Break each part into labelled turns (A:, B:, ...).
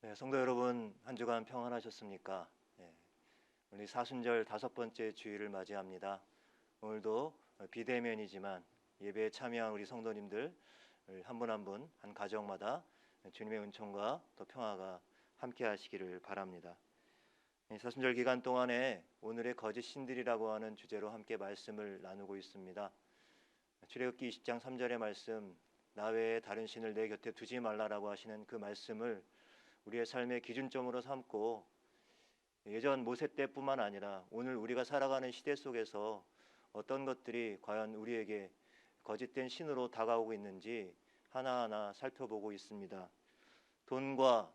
A: 네, 성도 여러분, 한 주간 평안하셨습니까? 네, 오늘 사순절 5번째 주일을 맞이합니다. 오늘도 비대면이지만 예배에 참여한 우리 성도님들 한 분 한 분, 한 가정마다 주님의 은총과 또 평화가 함께 하시기를 바랍니다. 사순절 기간 동안에 오늘의 거짓 신들이라고 하는 주제로 함께 말씀을 나누고 있습니다. 출애굽기 20장 3절의 말씀, 나 외에 다른 신을 내 곁에 두지 말라라고 하시는 그 말씀을 우리의 삶의 기준점으로 삼고 예전 모세 때뿐만 아니라 오늘 우리가 살아가는 시대 속에서 어떤 것들이 과연 우리에게 거짓된 신으로 다가오고 있는지 하나하나 살펴보고 있습니다. 돈과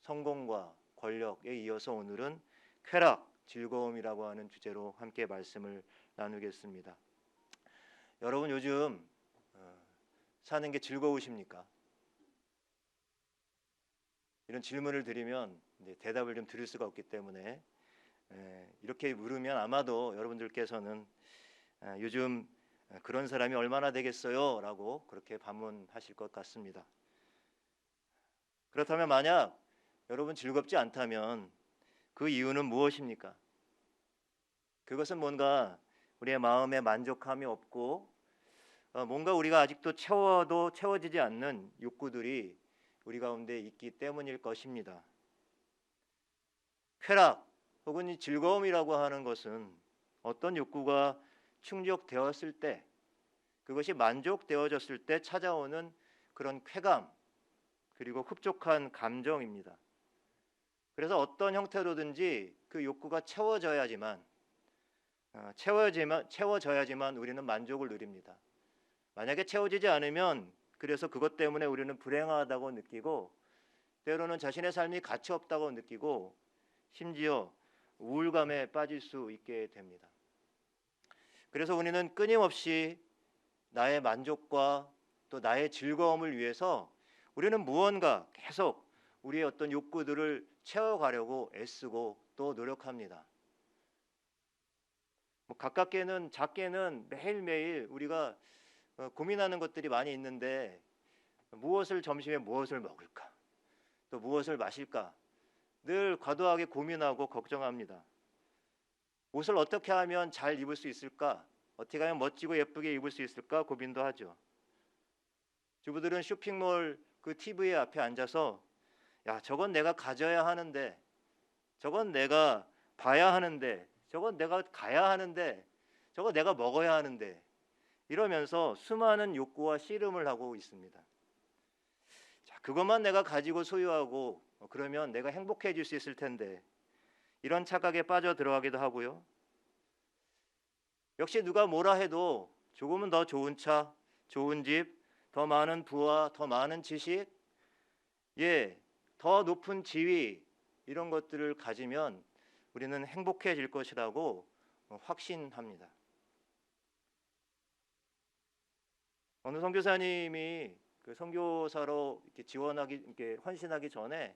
A: 성공과 권력에 이어서 오늘은 쾌락, 즐거움이라고 하는 주제로 함께 말씀을 나누겠습니다. 여러분 요즘 사는 게 즐거우십니까? 이런 질문을 드리면 대답을 좀 드릴 수가 없기 때문에 이렇게 물으면 아마도 여러분들께서는 요즘 그런 사람이 얼마나 되겠어요? 라고 그렇게 반문하실 것 같습니다. 그렇다면 만약 여러분 즐겁지 않다면 그 이유는 무엇입니까? 그것은 뭔가 우리의 마음에 만족함이 없고 뭔가 우리가 아직도 채워도 채워지지 않는 욕구들이 우리 가운데 있기 때문일 것입니다. 쾌락 혹은 이 즐거움이라고 하는 것은 어떤 욕구가 충족되었을 때, 그것이 만족되어졌을 때 찾아오는 그런 쾌감 그리고 흡족한 감정입니다. 그래서 어떤 형태로든지 그 욕구가 채워져야지만 우리는 만족을 누립니다. 만약에 채워지지 않으면 그래서 그것 때문에 우리는 불행하다고 느끼고 때로는 자신의 삶이 가치 없다고 느끼고 심지어 우울감에 빠질 수 있게 됩니다. 그래서 우리는 끊임없이 나의 만족과 또 나의 즐거움을 위해서 우리는 무언가 계속 우리의 어떤 욕구들을 채워가려고 애쓰고 또 노력합니다. 가깝게는 작게는 매일매일 우리가 고민하는 것들이 많이 있는데 무엇을 점심에 무엇을 먹을까? 또 무엇을 마실까? 늘 과도하게 고민하고 걱정합니다. 옷을 어떻게 하면 잘 입을 수 있을까? 어떻게 하면 멋지고 예쁘게 입을 수 있을까? 고민도 하죠. 주부들은 쇼핑몰 그 TV 앞에 앉아서 야, 저건 내가 가져야 하는데, 저건 내가 봐야 하는데, 저건 내가 가야 하는데, 저건 내가 먹어야 하는데 이러면서 수많은 욕구와 씨름을 하고 있습니다. 자, 그것만 내가 가지고 소유하고 그러면 내가 행복해질 수 있을 텐데 이런 착각에 빠져 들어가기도 하고요. 역시 누가 뭐라 해도 조금은 더 좋은 차, 좋은 집, 더 많은 부와 더 많은 지식, 더 높은 지위 이런 것들을 가지면 우리는 행복해질 것이라고 확신합니다. 어느 선교사님이 그 선교사로 이렇게 헌신하기 전에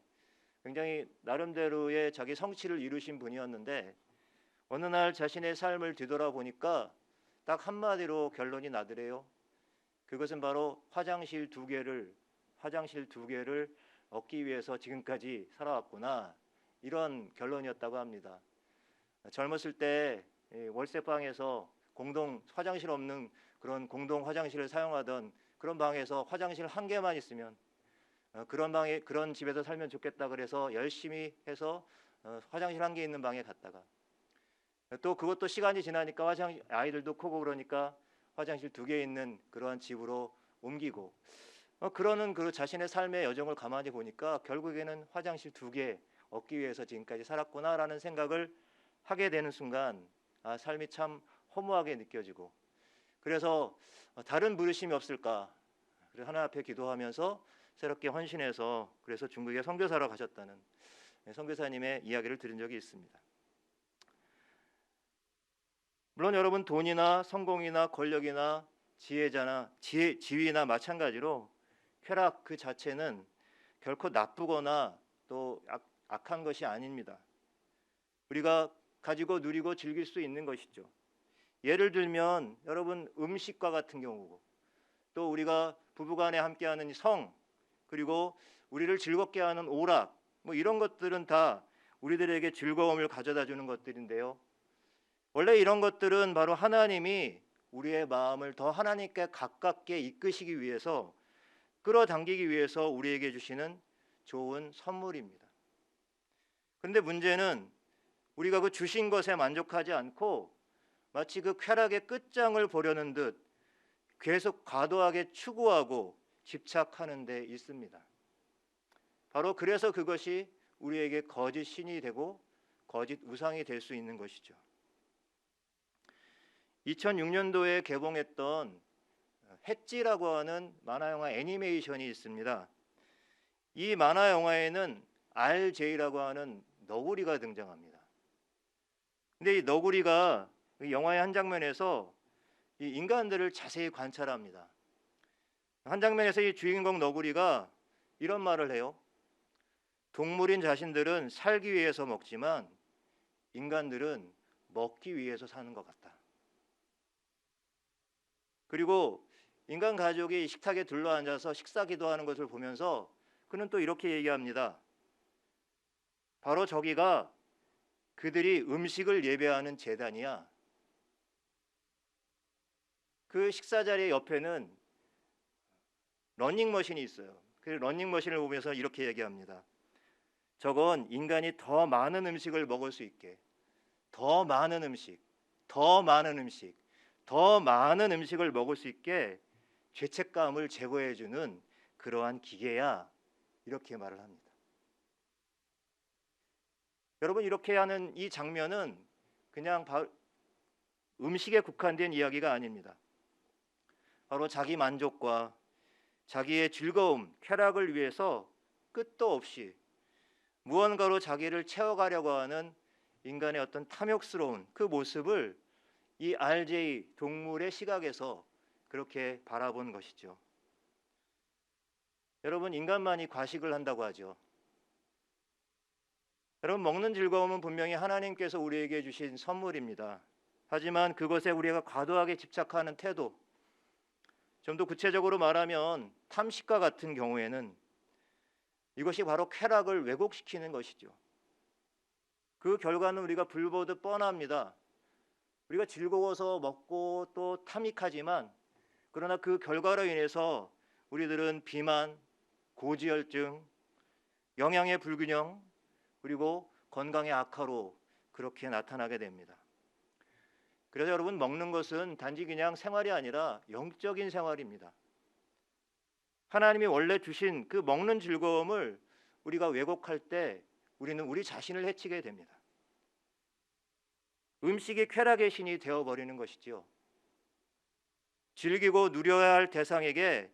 A: 굉장히 나름대로의 자기 성취를 이루신 분이었는데 어느 날 자신의 삶을 뒤돌아보니까 딱 한마디로 결론이 나더래요. 그것은 바로 화장실 두 개를 얻기 위해서 지금까지 살아왔구나, 이런 결론이었다고 합니다. 젊었을 때 월세방에서 공동 화장실 없는 그런 공동 화장실을 사용하던 그런 방에서 화장실 한 개만 있으면 그런 집에서 살면 좋겠다 그래서 열심히 해서 화장실 한 개 있는 방에 갔다가 또 그것도 시간이 지나니까 아이들도 크고 그러니까 화장실 두 개 있는 그러한 집으로 옮기고 그러는 그 자신의 삶의 여정을 가만히 보니까 결국에는 화장실 두 개 얻기 위해서 지금까지 살았구나라는 생각을 하게 되는 순간 삶이 참 허무하게 느껴지고 그래서 다른 부르심이 없을까? 그래서 하나님 앞에 기도하면서 새롭게 헌신해서 그래서 중국에 선교사로 가셨다는 선교사님의 이야기를 들은 적이 있습니다. 물론 여러분 돈이나 성공이나 권력이나 지위나 마찬가지로 쾌락 그 자체는 결코 나쁘거나 또 악한 것이 아닙니다. 우리가 가지고 누리고 즐길 수 있는 것이죠. 예를 들면 여러분 음식과 같은 경우고 또 우리가 부부간에 함께하는 그리고 우리를 즐겁게 하는 오락, 뭐 이런 것들은 다 우리들에게 즐거움을 가져다 주는 것들인데요. 원래 이런 것들은 바로 하나님이 우리의 마음을 더 하나님께 가깝게 이끄시기 위해서, 끌어당기기 위해서 우리에게 주시는 좋은 선물입니다. 그런데 문제는 우리가 그 주신 것에 만족하지 않고 마치 그 쾌락의 끝장을 보려는 듯 계속 과도하게 추구하고 집착하는 데 있습니다. 바로 그래서 그것이 우리에게 거짓 신이 되고 거짓 우상이 될 수 있는 것이죠. 2006년도에 개봉했던 햇지라고 하는 만화 영화 애니메이션이 있습니다. 이 만화 영화에는 RJ라고 하는 너구리가 등장합니다. 근데 이 너구리가 영화의 한 장면에서 이 인간들을 자세히 관찰합니다. 한 장면에서 이 주인공 너구리가 이런 말을 해요. 동물인 자신들은 살기 위해서 먹지만 인간들은 먹기 위해서 사는 것 같다. 그리고 인간 가족이 식탁에 둘러앉아서 식사 기도하는 것을 보면서 그는 또 이렇게 얘기합니다. 바로 저기가 그들이 음식을 예배하는 제단이야. 그 식사 자리 옆에는 러닝머신이 있어요. 그 러닝머신을 보면서 이렇게 얘기합니다. 저건 인간이 더 많은 음식을 먹을 수 있게, 더 많은 음식, 더 많은 음식, 더 많은 음식을 먹을 수 있게 죄책감을 제거해주는 그러한 기계야. 이렇게 말을 합니다. 여러분, 이렇게 하는 이 장면은 그냥 음식에 국한된 이야기가 아닙니다. 바로 자기 만족과 자기의 즐거움, 쾌락을 위해서 끝도 없이 무언가로 자기를 채워가려고 하는 인간의 어떤 탐욕스러운 그 모습을 이 RJ 동물의 시각에서 그렇게 바라본 것이죠. 여러분, 인간만이 과식을 한다고 하죠. 여러분, 먹는 즐거움은 분명히 하나님께서 우리에게 주신 선물입니다. 하지만 그것에 우리가 과도하게 집착하는 태도, 좀 더 구체적으로 말하면 탐식과 같은 경우에는 이것이 바로 쾌락을 왜곡시키는 것이죠. 그 결과는 우리가 불보듯 뻔합니다. 우리가 즐거워서 먹고 또 탐닉하지만 그러나 그 결과로 인해서 우리들은 비만, 고지혈증, 영양의 불균형, 그리고 건강의 악화로 그렇게 나타나게 됩니다. 그래서 여러분, 먹는 것은 단지 그냥 생활이 아니라 영적인 생활입니다. 하나님이 원래 주신 그 먹는 즐거움을 우리가 왜곡할 때 우리는 우리 자신을 해치게 됩니다. 음식이 쾌락의 신이 되어버리는 것이지요. 즐기고 누려야 할 대상에게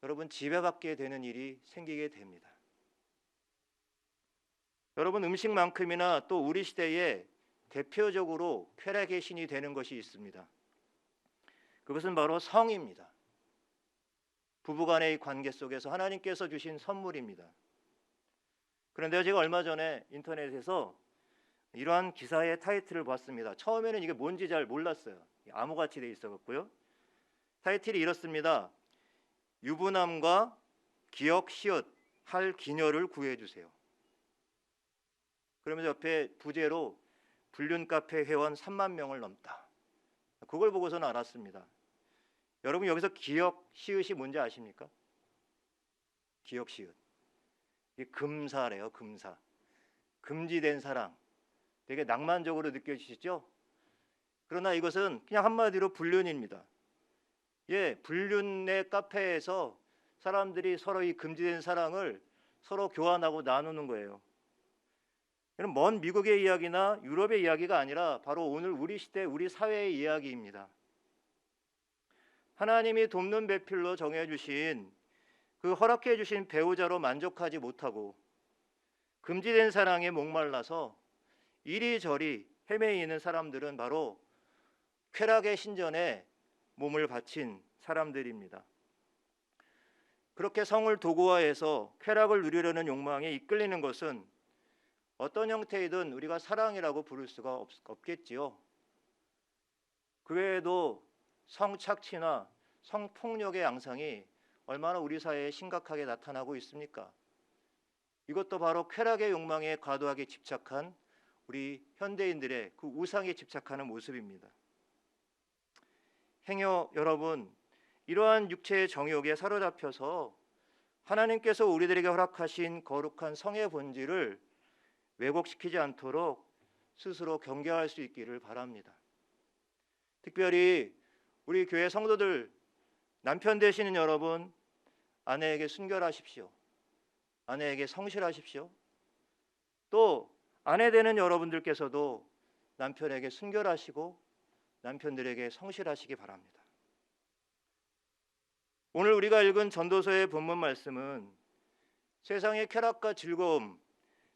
A: 여러분 지배받게 되는 일이 생기게 됩니다. 여러분, 음식만큼이나 또 우리 시대에 대표적으로 쾌락의 신이 되는 것이 있습니다. 그것은 바로 성입니다. 부부간의 관계 속에서 하나님께서 주신 선물입니다. 그런데 제가 얼마 전에 인터넷에서 이러한 기사의 타이틀을 봤습니다. 처음에는 이게 뭔지 잘 몰랐어요. 암호같이 돼 있어갖고요. 타이틀이 이렇습니다. 유부남과 기역 시옷 할 기녀를 구해주세요. 그러면서 옆에 부제로 불륜 카페 회원 3만 명을 넘다. 그걸 보고서는 알았습니다. 여러분, 여기서 기역 시읒이 뭔지 아십니까? 기역 시읒. 이 금사래요, 금사. 금지된 사랑. 되게 낭만적으로 느껴지시죠? 그러나 이것은 그냥 한마디로 불륜입니다. 불륜의 카페에서 사람들이 서로 이 금지된 사랑을 서로 교환하고 나누는 거예요. 먼 미국의 이야기나 유럽의 이야기가 아니라 바로 오늘 우리 시대, 우리 사회의 이야기입니다. 하나님이 돕는 배필로 정해주신 그 허락해 주신 배우자로 만족하지 못하고 금지된 사랑에 목말라서 이리저리 헤매이는 사람들은 바로 쾌락의 신전에 몸을 바친 사람들입니다. 그렇게 성을 도구화해서 쾌락을 누리려는 욕망에 이끌리는 것은 어떤 형태이든 우리가 사랑이라고 부를 수가 없겠지요. 그 외에도 성착취나 성폭력의 양상이 얼마나 우리 사회에 심각하게 나타나고 있습니까? 이것도 바로 쾌락의 욕망에 과도하게 집착한 우리 현대인들의 그 우상에 집착하는 모습입니다. 행여 여러분, 이러한 육체의 정욕에 사로잡혀서 하나님께서 우리들에게 허락하신 거룩한 성의 본질을 왜곡시키지 않도록 스스로 경계할 수 있기를 바랍니다. 특별히 우리 교회 성도들, 남편 되시는 여러분, 아내에게 순결하십시오. 아내에게 성실하십시오. 또 아내 되는 여러분들께서도 남편에게 순결하시고 남편들에게 성실하시기 바랍니다. 오늘 우리가 읽은 전도서의 본문 말씀은 세상의 쾌락과 즐거움,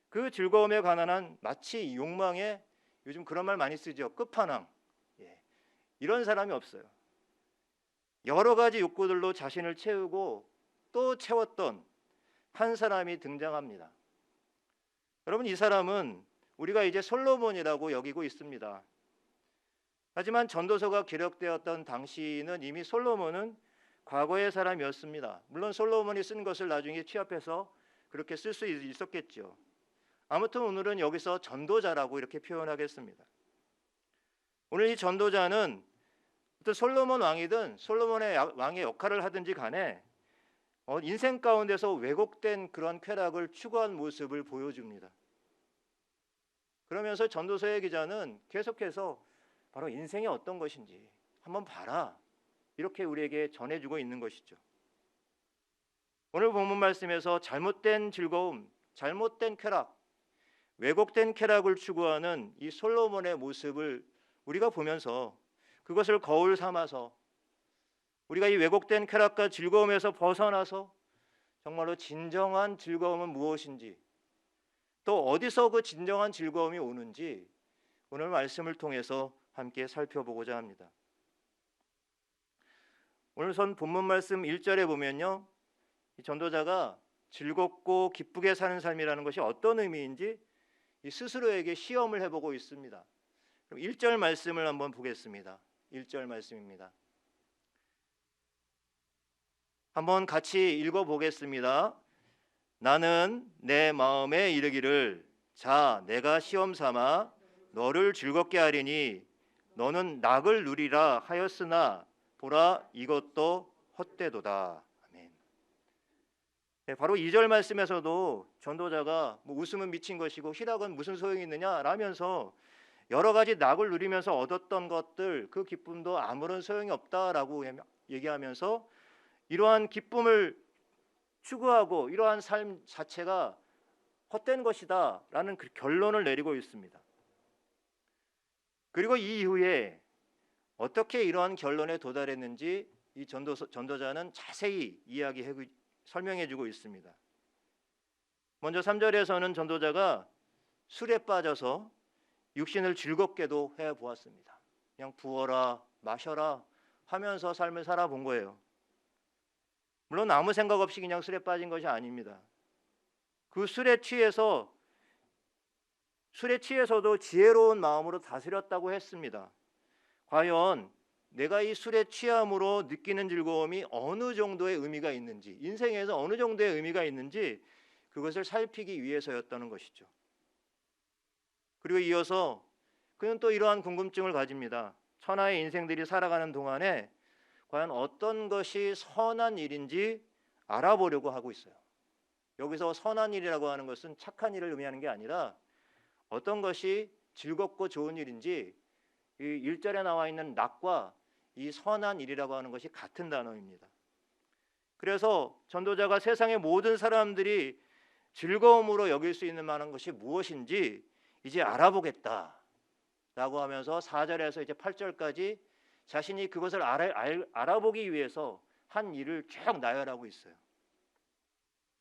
A: 그 즐거움에 관한 마치 욕망의, 요즘 그런 말 많이 쓰죠, 끝판왕. 이런 사람이 없어요. 여러 가지 욕구들로 자신을 채우고 또 채웠던 한 사람이 등장합니다. 여러분, 이 사람은 우리가 이제 솔로몬이라고 여기고 있습니다. 하지만 전도서가 기록되었던 당시는 이미 솔로몬은 과거의 사람이었습니다. 물론 솔로몬이 쓴 것을 나중에 취합해서 그렇게 쓸 수 있었겠죠. 아무튼 오늘은 여기서 전도자라고 이렇게 표현하겠습니다. 오늘 이 전도자는 어떤 솔로몬 왕이든 솔로몬의 왕의 역할을 하든지 간에 인생 가운데서 왜곡된 그런 쾌락을 추구한 모습을 보여줍니다. 그러면서 전도서의 기자는 계속해서 바로 인생이 어떤 것인지 한번 봐라, 이렇게 우리에게 전해주고 있는 것이죠. 오늘 본문 말씀에서 잘못된 즐거움, 잘못된 쾌락, 왜곡된 쾌락을 추구하는 이 솔로몬의 모습을 우리가 보면서 그것을 거울 삼아서 우리가 이 왜곡된 쾌락과 즐거움에서 벗어나서 정말로 진정한 즐거움은 무엇인지, 또 어디서 그 진정한 즐거움이 오는지 오늘 말씀을 통해서 함께 살펴보고자 합니다. 오늘 본문 말씀 1절에 보면요, 이 전도자가 즐겁고 기쁘게 사는 삶이라는 것이 어떤 의미인지 이 스스로에게 시험을 해보고 있습니다. 그럼 1절 말씀을 한번 보겠습니다. 1절 말씀입니다. 한번 같이 읽어보겠습니다. 나는 내 마음에 이르기를, 자, 내가 시험 삼아 너를 즐겁게 하리니 너는 낙을 누리라 하였으나 보라, 이것도 헛되도다. 아멘. 네, 바로 2절 말씀에서도 전도자가 웃음은 미친 것이고 희락은 무슨 소용이 있느냐 라면서 여러 가지 낙을 누리면서 얻었던 것들, 그 기쁨도 아무런 소용이 없다라고 얘기하면서 이러한 기쁨을 추구하고 이러한 삶 자체가 헛된 것이다 라는 그 결론을 내리고 있습니다. 그리고 이 이후에 어떻게 이러한 결론에 도달했는지 이 전도자는 자세히 설명해주고 있습니다. 먼저 3절에서는 전도자가 술에 빠져서 육신을 즐겁게도 해보았습니다. 그냥 부어라 마셔라 하면서 삶을 살아본 거예요. 물론 아무 생각 없이 그냥 술에 빠진 것이 아닙니다. 그 술에 취해서도 지혜로운 마음으로 다스렸다고 했습니다. 과연 내가 이 술에 취함으로 느끼는 즐거움이 어느 정도의 의미가 있는지, 인생에서 어느 정도의 의미가 있는지 그것을 살피기 위해서였다는 것이죠. 그리고 이어서 그는 또 이러한 궁금증을 가집니다. 천하의 인생들이 살아가는 동안에 과연 어떤 것이 선한 일인지 알아보려고 하고 있어요. 여기서 선한 일이라고 하는 것은 착한 일을 의미하는 게 아니라 어떤 것이 즐겁고 좋은 일인지, 이 1절에 나와 있는 낙과 이 선한 일이라고 하는 것이 같은 단어입니다. 그래서 전도자가 세상의 모든 사람들이 즐거움으로 여길 수 있는 만한 것이 무엇인지 이제 알아보겠다라고 하면서 4절에서 이제 8절까지 자신이 그것을 알아보기 위해서 한 일을 쭉 나열하고 있어요.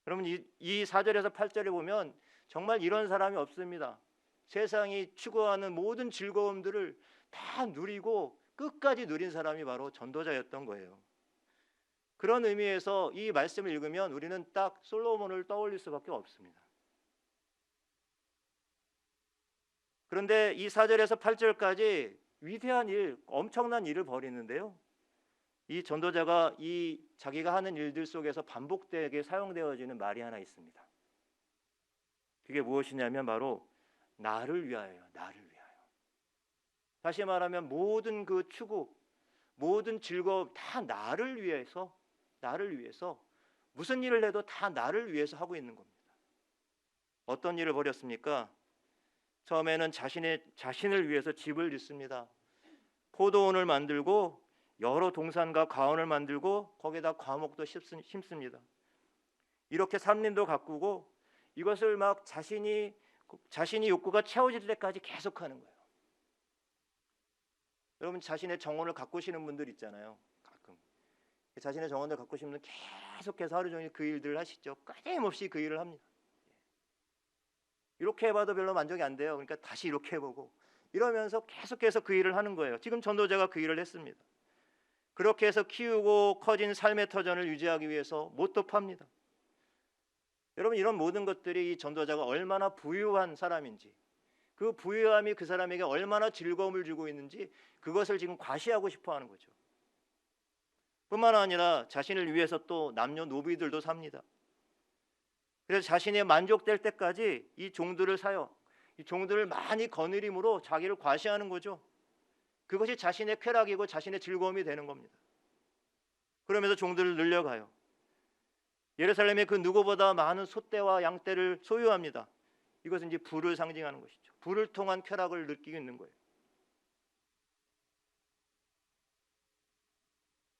A: 여러분, 이 4절에서 8절에 보면 정말 이런 사람이 없습니다. 세상이 추구하는 모든 즐거움들을 다 누리고 끝까지 누린 사람이 바로 전도자였던 거예요. 그런 의미에서 이 말씀을 읽으면 우리는 딱 솔로몬을 떠올릴 수밖에 없습니다. 그런데 이 4절에서 8절까지 위대한 일, 엄청난 일을 벌이는데요, 이 전도자가 이 자기가 하는 일들 속에서 반복되게 사용되어지는 말이 하나 있습니다. 그게 무엇이냐면 바로 나를 위하여요. 나를 위하여. 다시 말하면 모든 그 추구, 모든 즐거움 다 나를 위해서, 나를 위해서, 무슨 일을 해도 다 나를 위해서 하고 있는 겁니다. 어떤 일을 벌였습니까? 처음에는 자신을 위해서 집을 짓습니다. 포도원을 만들고 여러 동산과 가온을 만들고 거기다 과목도 심습니다. 이렇게 산림도 가꾸고 이것을 막 자신이 욕구가 채워질 때까지 계속하는 거예요. 여러분 자신의 정원을 가꾸시는 분들 있잖아요. 가끔 자신의 정원을 가꾸시는 분들 계속해서 하루 종일 그 일들을 하시죠. 끊임없이 그 일을 합니다. 이렇게 해봐도 별로 만족이 안 돼요. 그러니까 다시 이렇게 해보고 이러면서 계속해서 그 일을 하는 거예요. 지금 전도자가 그 일을 했습니다. 그렇게 해서 키우고 커진 삶의 터전을 유지하기 위해서 못도 팝니다. 여러분 이런 모든 것들이 이 전도자가 얼마나 부유한 사람인지, 그 부유함이 그 사람에게 얼마나 즐거움을 주고 있는지 그것을 지금 과시하고 싶어 하는 거죠. 뿐만 아니라 자신을 위해서 또 남녀노비들도 삽니다. 그래서 자신이 만족될 때까지 이 종들을 사요. 이 종들을 많이 거느림으로 자기를 과시하는 거죠. 그것이 자신의 쾌락이고 자신의 즐거움이 되는 겁니다. 그러면서 종들을 늘려가요. 예루살렘에 그 누구보다 많은 소떼와 양떼를 소유합니다. 이것은 이제 부를 상징하는 것이죠. 부를 통한 쾌락을 느끼고 있는 거예요.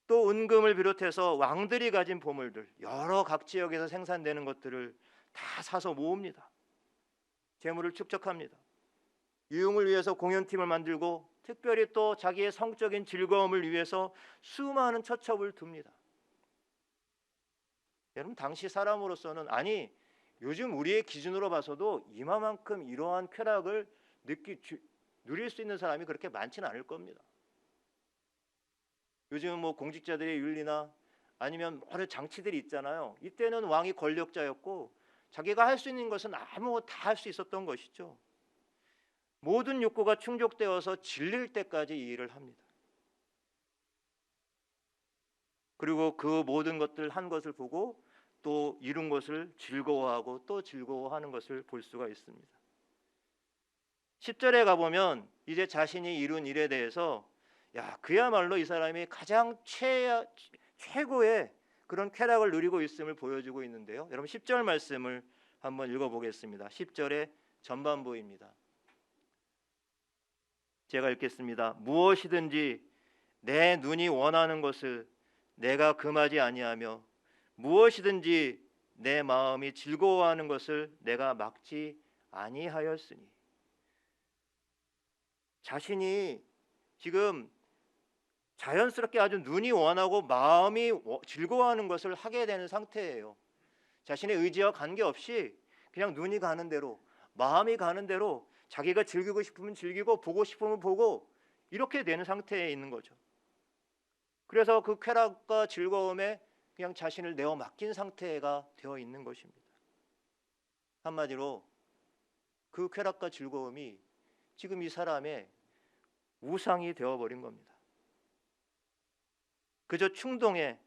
A: 또 은금을 비롯해서 왕들이 가진 보물들, 여러 각 지역에서 생산되는 것들을 다 사서 모읍니다. 재물을 축적합니다. 유흥을 위해서 공연팀을 만들고 특별히 또 자기의 성적인 즐거움을 위해서 수많은 처첩을 둡니다. 여러분 당시 사람으로서는 아니 요즘 우리의 기준으로 봐서도 이만큼 이러한 쾌락을 누릴 수 있는 사람이 그렇게 많지는 않을 겁니다. 요즘 뭐 공직자들의 윤리나 아니면 여러 장치들이 있잖아요. 이때는 왕이 권력자였고 자기가 할 수 있는 것은 아무 다 할 수 있었던 것이죠. 모든 욕구가 충족되어서 질릴 때까지 이 일을 합니다. 그리고 그 모든 것들 한 것을 보고 또 이룬 것을 즐거워하고 또 즐거워하는 것을 볼 수가 있습니다. 10절에 가보면 이제 자신이 이룬 일에 대해서 그야말로 이 사람이 가장 최고의 그런 쾌락을 누리고 있음을 보여주고 있는데요. 여러분 10절 말씀을 한번 읽어보겠습니다. 10절의 전반부입니다. 제가 읽겠습니다. 무엇이든지 내 눈이 원하는 것을 내가 금하지 아니하며 무엇이든지 내 마음이 즐거워하는 것을 내가 막지 아니하였으니. 자신이 지금 자연스럽게 아주 눈이 원하고 마음이 즐거워하는 것을 하게 되는 상태예요. 자신의 의지와 관계없이 그냥 눈이 가는 대로 마음이 가는 대로 자기가 즐기고 싶으면 즐기고 보고 싶으면 보고 이렇게 되는 상태에 있는 거죠. 그래서 그 쾌락과 즐거움에 그냥 자신을 내어 맡긴 상태가 되어 있는 것입니다. 한마디로 그 쾌락과 즐거움이 지금 이 사람의 우상이 되어버린 겁니다. 그저 충동에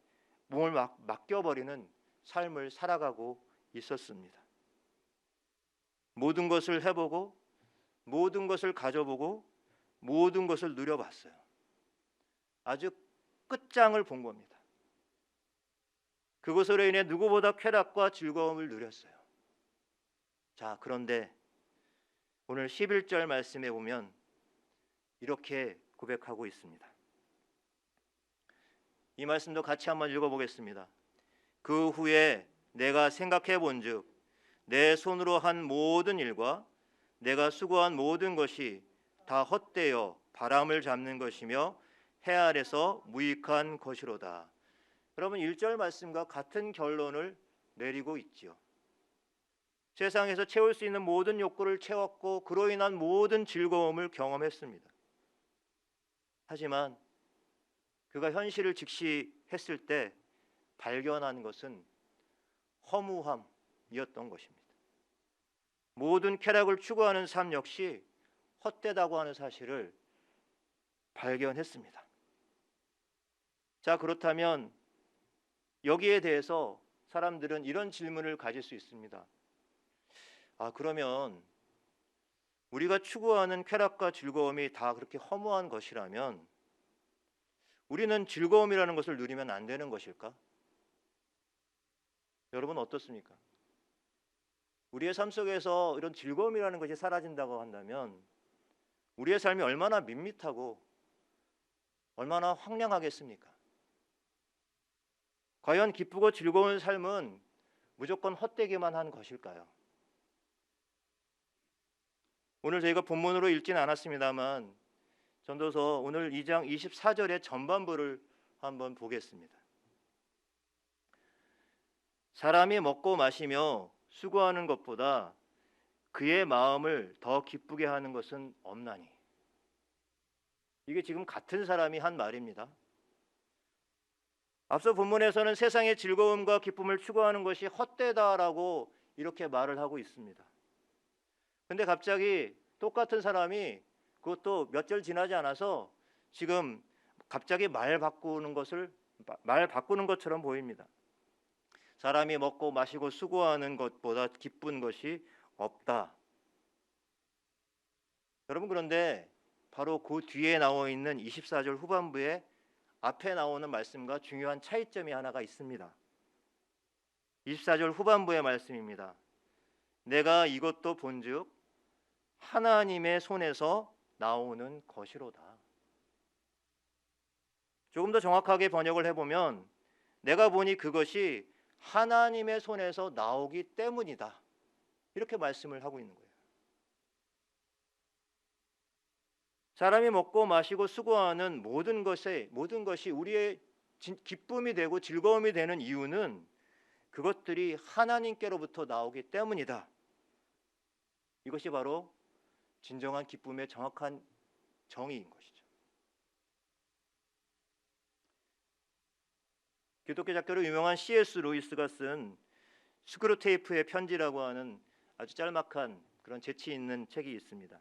A: 몸을 맡겨버리는 삶을 살아가고 있었습니다. 모든 것을 해보고 모든 것을 가져보고 모든 것을 누려봤어요. 아주 끝장을 본 겁니다. 그것으로 인해 누구보다 쾌락과 즐거움을 누렸어요. 자, 그런데 오늘 11절 말씀에 보면 이렇게 고백하고 있습니다. 이 말씀도 같이 한번 읽어보겠습니다. 그 후에 내가 생각해 본즉 내 손으로 한 모든 일과 내가 수고한 모든 것이 다 헛되어 바람을 잡는 것이며 해 아래서 무익한 것이로다. 여러분 1절 말씀과 같은 결론을 내리고 있지요. 세상에서 채울 수 있는 모든 욕구를 채웠고 그로 인한 모든 즐거움을 경험했습니다. 하지만 그가 현실을 직시했을 때 발견한 것은 허무함이었던 것입니다. 모든 쾌락을 추구하는 삶 역시 헛되다고 하는 사실을 발견했습니다. 자, 그렇다면 여기에 대해서 사람들은 이런 질문을 가질 수 있습니다. 그러면 우리가 추구하는 쾌락과 즐거움이 다 그렇게 허무한 것이라면 우리는 즐거움이라는 것을 누리면 안 되는 것일까? 여러분 어떻습니까? 우리의 삶 속에서 이런 즐거움이라는 것이 사라진다고 한다면 우리의 삶이 얼마나 밋밋하고 얼마나 황량하겠습니까? 과연 기쁘고 즐거운 삶은 무조건 헛되기만 한 것일까요? 오늘 저희가 본문으로 읽지는 않았습니다만 전도서 오늘 2장 24절의 전반부를 한번 보겠습니다. 사람이 먹고 마시며 수고하는 것보다 그의 마음을 더 기쁘게 하는 것은 없나니. 이게 지금 같은 사람이 한 말입니다. 앞서 본문에서는 세상의 즐거움과 기쁨을 추구하는 것이 헛되다라고 이렇게 말을 하고 있습니다. 근데 갑자기 똑같은 사람이 그것도 몇 절 지나지 않아서 지금 갑자기 말 바꾸는 것처럼 보입니다. 사람이 먹고 마시고 수고하는 것보다 기쁜 것이 없다. 여러분, 그런데 바로 그 뒤에 나와 있는 24절 후반부에 앞에 나오는 말씀과 중요한 차이점이 하나가 있습니다. 24절 후반부의 말씀입니다. 내가 이것도 본즉 하나님의 손에서 나오는 것이로다. 조금 더 정확하게 번역을 해보면 내가 보니 그것이 하나님의 손에서 나오기 때문이다. 이렇게 말씀을 하고 있는 거예요. 사람이 먹고 마시고 수고하는 모든 것이 우리의 기쁨이 되고 즐거움이 되는 이유는 그것들이 하나님께로부터 나오기 때문이다. 이것이 바로 진정한 기쁨의 정확한 정의인 것이죠. 기독교 작가로 유명한 C.S. 루이스가 쓴 스크루테이프의 편지라고 하는 아주 짤막한 그런 재치 있는 책이 있습니다.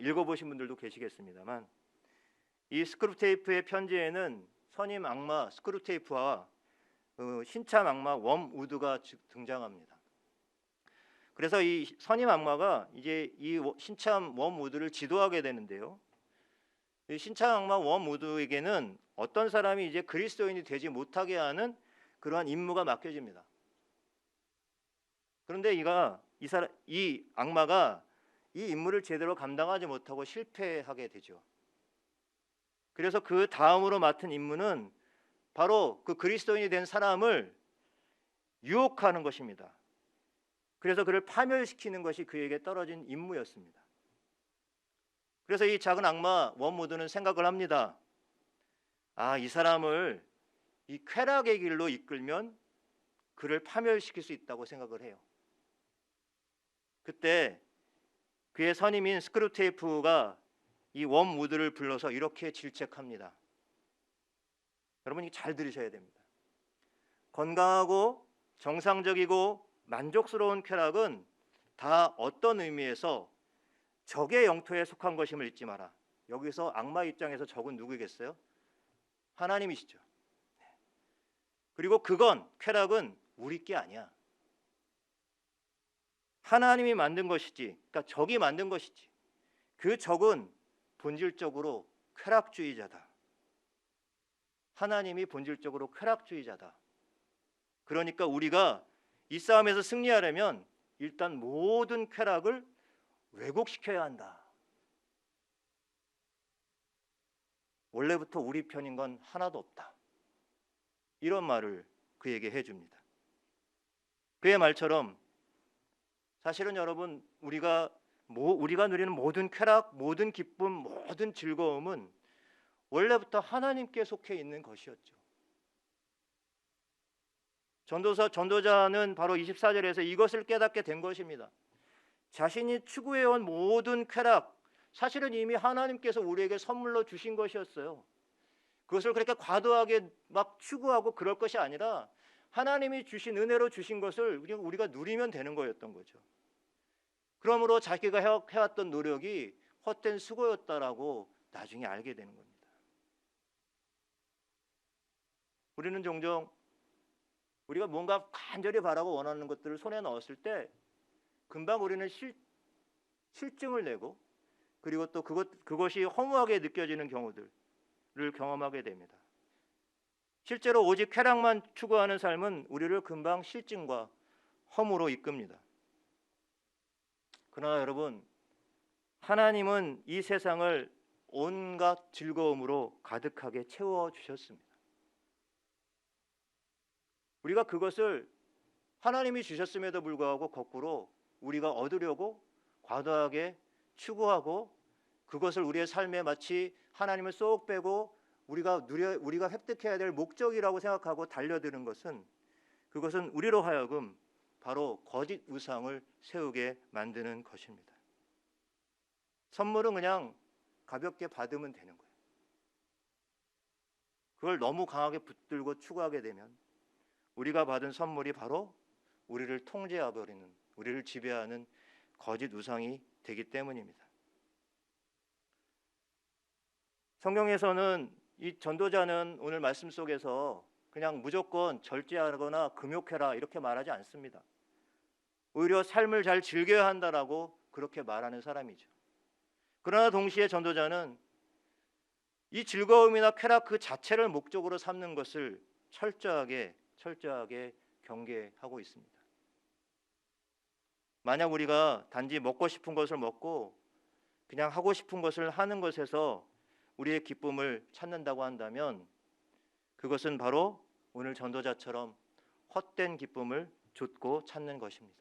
A: 읽어보신 분들도 계시겠습니다만 이 스크루테이프의 편지에는 선임 악마 스크루테이프와 신참 악마 웜우드가 등장합니다. 그래서 이 선임 악마가 이제 이 신참 웜우드를 지도하게 되는데요. 이 신참 악마 웜우드에게는 어떤 사람이 이제 그리스도인이 되지 못하게 하는 그러한 임무가 맡겨집니다. 그런데 이 악마가 이 임무를 제대로 감당하지 못하고 실패하게 되죠. 그래서 그 다음으로 맡은 임무는 바로 그 그리스도인이 된 사람을 유혹하는 것입니다. 그래서 그를 파멸시키는 것이 그에게 떨어진 임무였습니다. 그래서 이 작은 악마 웜우드는 생각을 합니다. 이 사람을 이 쾌락의 길로 이끌면 그를 파멸시킬 수 있다고 생각을 해요. 그때 그의 선임인 스크루테이프가 이 웜우드를 불러서 이렇게 질책합니다. 여러분, 잘 들으셔야 됩니다. 건강하고 정상적이고 만족스러운 쾌락은 다 어떤 의미에서 적의 영토에 속한 것임을 잊지 마라. 여기서 악마 입장에서 적은 누구겠어요? 하나님이시죠. 그리고 쾌락은 우리 게 아니야. 하나님이 만든 것이지, 그러니까 적이 만든 것이지. 그 적은 본질적으로 쾌락주의자다. 하나님이 본질적으로 쾌락주의자다. 그러니까 우리가 이 싸움에서 승리하려면 일단 모든 쾌락을 왜곡시켜야 한다. 원래부터 우리 편인 건 하나도 없다. 이런 말을 그에게 해줍니다. 그의 말처럼 사실은 여러분, 우리가 누리는 모든 쾌락, 모든 기쁨, 모든 즐거움은 원래부터 하나님께 속해 있는 것이었죠. 전도자는 바로 24절에서 이것을 깨닫게 된 것입니다. 자신이 추구해온 모든 쾌락, 사실은 이미 하나님께서 우리에게 선물로 주신 것이었어요. 그것을 그렇게 과도하게 막 추구하고 그럴 것이 아니라 하나님이 주신 은혜로 주신 것을 우리가 누리면 되는 거였던 거죠. 그러므로 자기가 해왔던 노력이 헛된 수고였다라고 나중에 알게 되는 겁니다. 우리는 종종 우리가 뭔가 간절히 바라고 원하는 것들을 손에 넣었을 때 금방 우리는 실증을 내고, 그리고 또 그것이 허무하게 느껴지는 경우들을 경험하게 됩니다. 실제로 오직 쾌락만 추구하는 삶은 우리를 금방 실증과 허무로 이끕니다. 그러나 여러분, 하나님은 이 세상을 온갖 즐거움으로 가득하게 채워주셨습니다. 우리가 그것을 하나님이 주셨음에도 불구하고 거꾸로 우리가 얻으려고 과도하게 추구하고, 그것을 우리의 삶에 마치 하나님을 쏙 빼고 우리가 획득해야 될 목적이라고 생각하고 달려드는 것은, 그것은 우리로 하여금 바로 거짓 우상을 세우게 만드는 것입니다. 선물은 그냥 가볍게 받으면 되는 거예요. 그걸 너무 강하게 붙들고 추구하게 되면 우리가 받은 선물이 바로 우리를 통제해버리는, 우리를 지배하는 거짓 우상이 되기 때문입니다. 성경에서는 이 전도자는 오늘 말씀 속에서 그냥 무조건 절제하거나 금욕해라 이렇게 말하지 않습니다. 오히려 삶을 잘 즐겨야 한다라고 그렇게 말하는 사람이죠. 그러나 동시에 전도자는 이 즐거움이나 쾌락 그 자체를 목적으로 삼는 것을 철저하게 경계하고 있습니다. 만약 우리가 단지 먹고 싶은 것을 먹고 그냥 하고 싶은 것을 하는 것에서 우리의 기쁨을 찾는다고 한다면, 그것은 바로 오늘 전도자처럼 헛된 기쁨을 좇고 찾는 것입니다.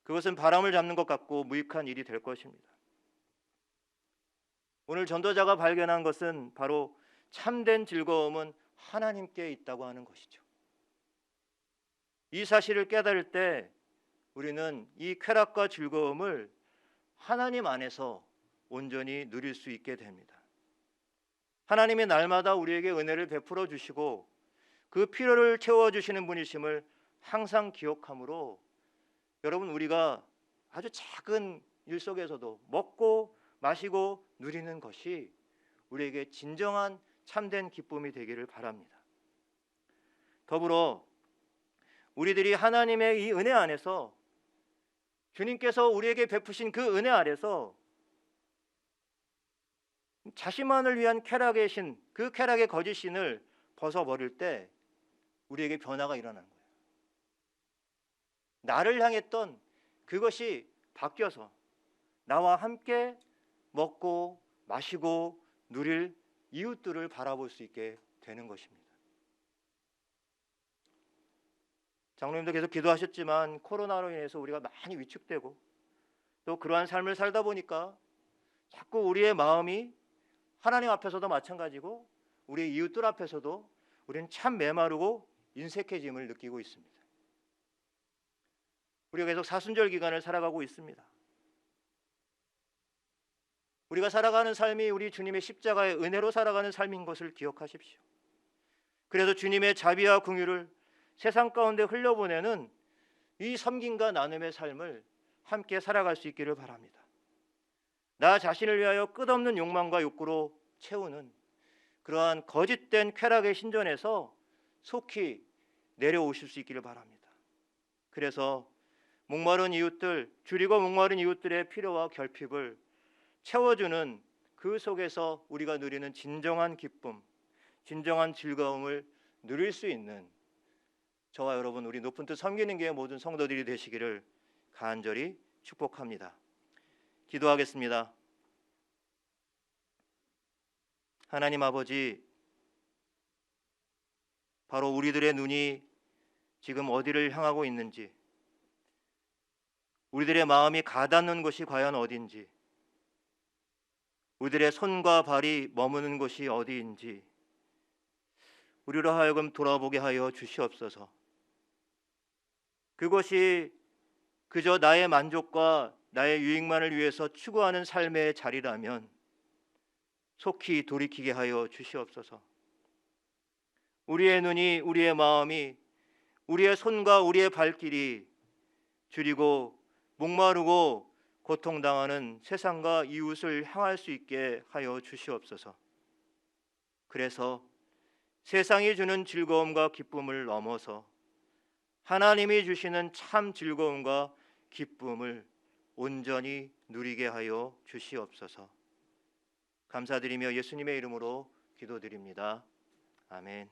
A: 그것은 바람을 잡는 것 같고 무익한 일이 될 것입니다. 오늘 전도자가 발견한 것은 바로 참된 즐거움은 하나님께 있다고 하는 것이죠. 이 사실을 깨달을 때 우리는 이 쾌락과 즐거움을 하나님 안에서 온전히 누릴 수 있게 됩니다. 하나님이 날마다 우리에게 은혜를 베풀어 주시고 그 필요를 채워주시는 분이심을 항상 기억함으로, 여러분, 우리가 아주 작은 일 속에서도 먹고 마시고 누리는 것이 우리에게 진정한 참된 기쁨이 되기를 바랍니다. 더불어 우리들이 하나님의 이 은혜 안에서, 주님께서 우리에게 베푸신 그 은혜 아래서 자신만을 위한 쾌락의 신, 그 쾌락의 거짓 신을 벗어버릴 때 우리에게 변화가 일어나는 거예요. 나를 향했던 그것이 바뀌어서 나와 함께 먹고 마시고 누릴 이웃들을 바라볼 수 있게 되는 것입니다. 장로님도 계속 기도하셨지만 코로나로 인해서 우리가 많이 위축되고, 또 그러한 삶을 살다 보니까 자꾸 우리의 마음이 하나님 앞에서도 마찬가지고 우리 이웃들 앞에서도 우리는 참 메마르고 인색해짐을 느끼고 있습니다. 우리가 계속 사순절 기간을 살아가고 있습니다. 우리가 살아가는 삶이 우리 주님의 십자가의 은혜로 살아가는 삶인 것을 기억하십시오. 그래서 주님의 자비와 긍휼을 세상 가운데 흘려보내는 이 섬김과 나눔의 삶을 함께 살아갈 수 있기를 바랍니다. 나 자신을 위하여 끝없는 욕망과 욕구로 채우는 그러한 거짓된 쾌락의 신전에서 속히 내려오실 수 있기를 바랍니다. 그래서 목마른 이웃들, 줄이고 목마른 이웃들의 필요와 결핍을 채워주는 그 속에서 우리가 누리는 진정한 기쁨, 진정한 즐거움을 누릴 수 있는 저와 여러분, 우리 높은 뜻 섬기는 교회 모든 성도들이 되시기를 간절히 축복합니다. 기도하겠습니다. 하나님 아버지, 바로 우리들의 눈이 지금 어디를 향하고 있는지, 우리들의 마음이 가닿는 곳이 과연 어딘지, 우리들의 손과 발이 머무는 곳이 어디인지 우리로 하여금 돌아보게 하여 주시옵소서. 그것이 그저 나의 만족과 나의 유익만을 위해서 추구하는 삶의 자리라면 속히 돌이키게 하여 주시옵소서. 우리의 눈이, 우리의 마음이, 우리의 손과 우리의 발길이 줄이고 목마르고 고통당하는 세상과 이웃을 향할 수 있게 하여 주시옵소서. 그래서 세상이 주는 즐거움과 기쁨을 넘어서 하나님이 주시는 참 즐거움과 기쁨을 온전히 누리게 하여 주시옵소서. 감사드리며 예수님의 이름으로 기도드립니다. 아멘.